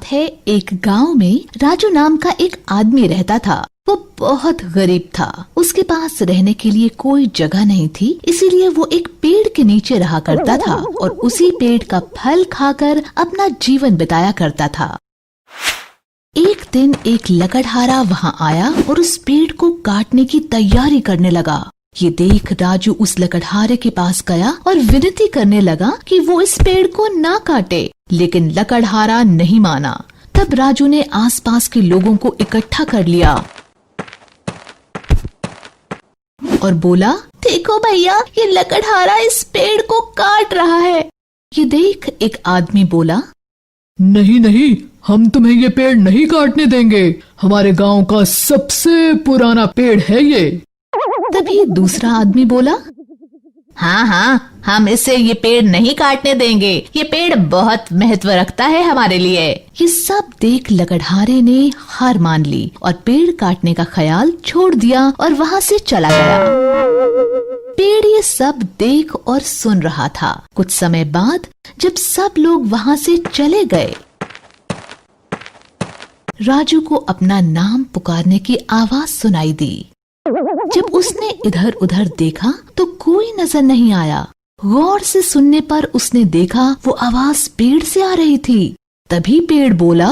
है, एक गांव में राजू नाम का एक आदमी रहता था। वो बहुत गरीब था। उसके पास रहने के लिए कोई जगह नहीं थी, इसीलिए वो एक पेड़ के नीचे रहा करता था और उसी पेड़ का फल खाकर अपना जीवन बिताया करता था। एक दिन एक लकड़हारा वहाँ आया और उस पेड़ को काटने की तैयारी करने लगा। ये देख राजू उस लकड़हारे के पास गया और विनती करने लगा कि वो इस पेड़ को ना काटे, लेकिन लकड़हारा नहीं माना। तब राजू ने आसपास के लोगों को इकट्ठा कर लिया और बोला, देखो भैया, ये लकड़हारा इस पेड़ को काट रहा है। ये देख एक आदमी बोला, नहीं नहीं, हम तुम्हें ये पेड़ नहीं काटने देंगे। हमारे गांव का सबसे पुराना पेड़ है ये। तभी दूसरा आदमी बोला, हाँ, हम इसे ये पेड़ नहीं काटने देंगे। ये पेड़ बहुत महत्व रखता है हमारे लिए। ये सब देख लकड़हारे ने हार मान ली और पेड़ काटने का ख्याल छोड़ दिया और वहाँ से चला गया। पेड़ ये सब देख और सुन रहा था। कुछ समय बाद जब सब लोग वहाँ से चले गए, राजू को अपना नाम पुकारने की आवाज सुनाई दी। जब उसने इधर उधर देखा तो कोई नजर नहीं आया। गौर से सुनने पर उसने देखा वो आवाज पेड़ से आ रही थी। तभी पेड़ बोला,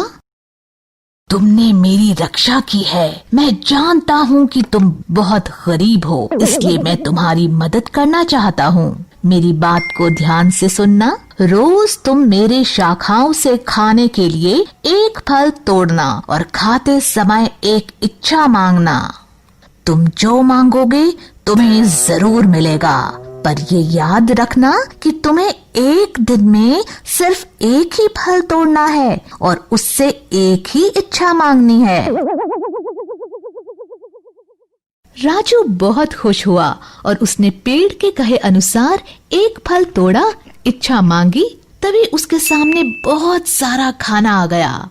तुमने मेरी रक्षा की है। मैं जानता हूँ कि तुम बहुत गरीब हो, इसलिए मैं तुम्हारी मदद करना चाहता हूँ। मेरी बात को ध्यान से सुनना। रोज तुम मेरे शाखाओं से खाने के लिए एक फल तोड़ना और खाते समय एक इच्छा मांगना। तुम जो मांगोगे तुम्हें जरूर मिलेगा, पर ये याद रखना कि तुम्हें एक दिन में सिर्फ एक ही फल तोड़ना है और उससे एक ही इच्छा मांगनी है। राजू बहुत खुश हुआ और उसने पेड़ के कहे अनुसार एक फल तोड़ा, इच्छा मांगी। तभी उसके सामने बहुत सारा खाना आ गया।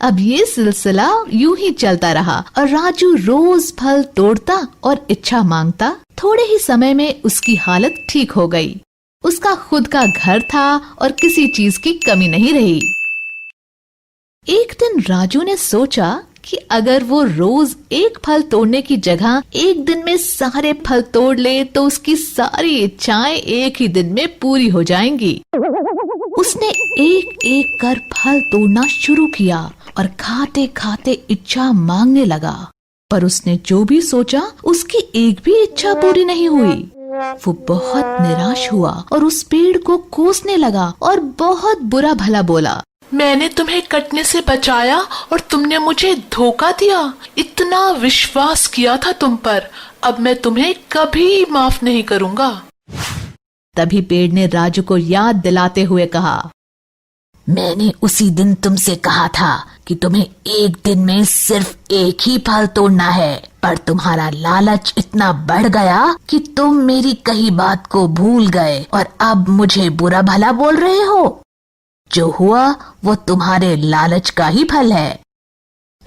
अब ये सिलसिला यूं ही चलता रहा और राजू रोज फल तोड़ता और इच्छा मांगता। थोड़े ही समय में उसकी हालत ठीक हो गई। उसका खुद का घर था और किसी चीज की कमी नहीं रही। एक दिन राजू ने सोचा कि अगर वो रोज एक फल तोड़ने की जगह एक दिन में सारे फल तोड़ ले तो उसकी सारी इच्छाएं एक ही दिन में पूरी हो जाएंगी। उसने एक एक कर फल तोड़ना शुरू किया और खाते खाते इच्छा मांगने लगा, पर उसने जो भी सोचा उसकी एक भी इच्छा पूरी नहीं हुई। वो बहुत निराश हुआ और उस पेड़ को कोसने लगा और बहुत बुरा भला बोला, मैंने तुम्हें कटने से बचाया और तुमने मुझे धोखा दिया। इतना विश्वास किया था तुम पर, अब मैं तुम्हें कभी माफ नहीं करूँगा। तभी पेड़ ने राजू को याद दिलाते हुए कहा, मैंने उसी दिन तुमसे कहा था कि तुम्हें एक दिन में सिर्फ एक ही फल तोड़ना है, पर तुम्हारा लालच इतना बढ़ गया कि तुम मेरी कही बात को भूल गए और अब मुझे बुरा भला बोल रहे हो। जो हुआ वो तुम्हारे लालच का ही फल है।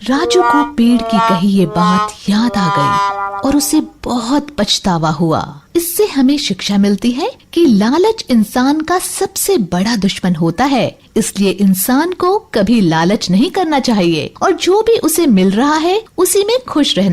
राजू को पेड़ की कही ये बात याद आ गई और उसे बहुत पछतावा हुआ। इससे हमें शिक्षा मिलती है कि लालच इंसान का सबसे बड़ा दुश्मन होता है, इसलिए इंसान को कभी लालच नहीं करना चाहिए और जो भी उसे मिल रहा है उसी में खुश रहना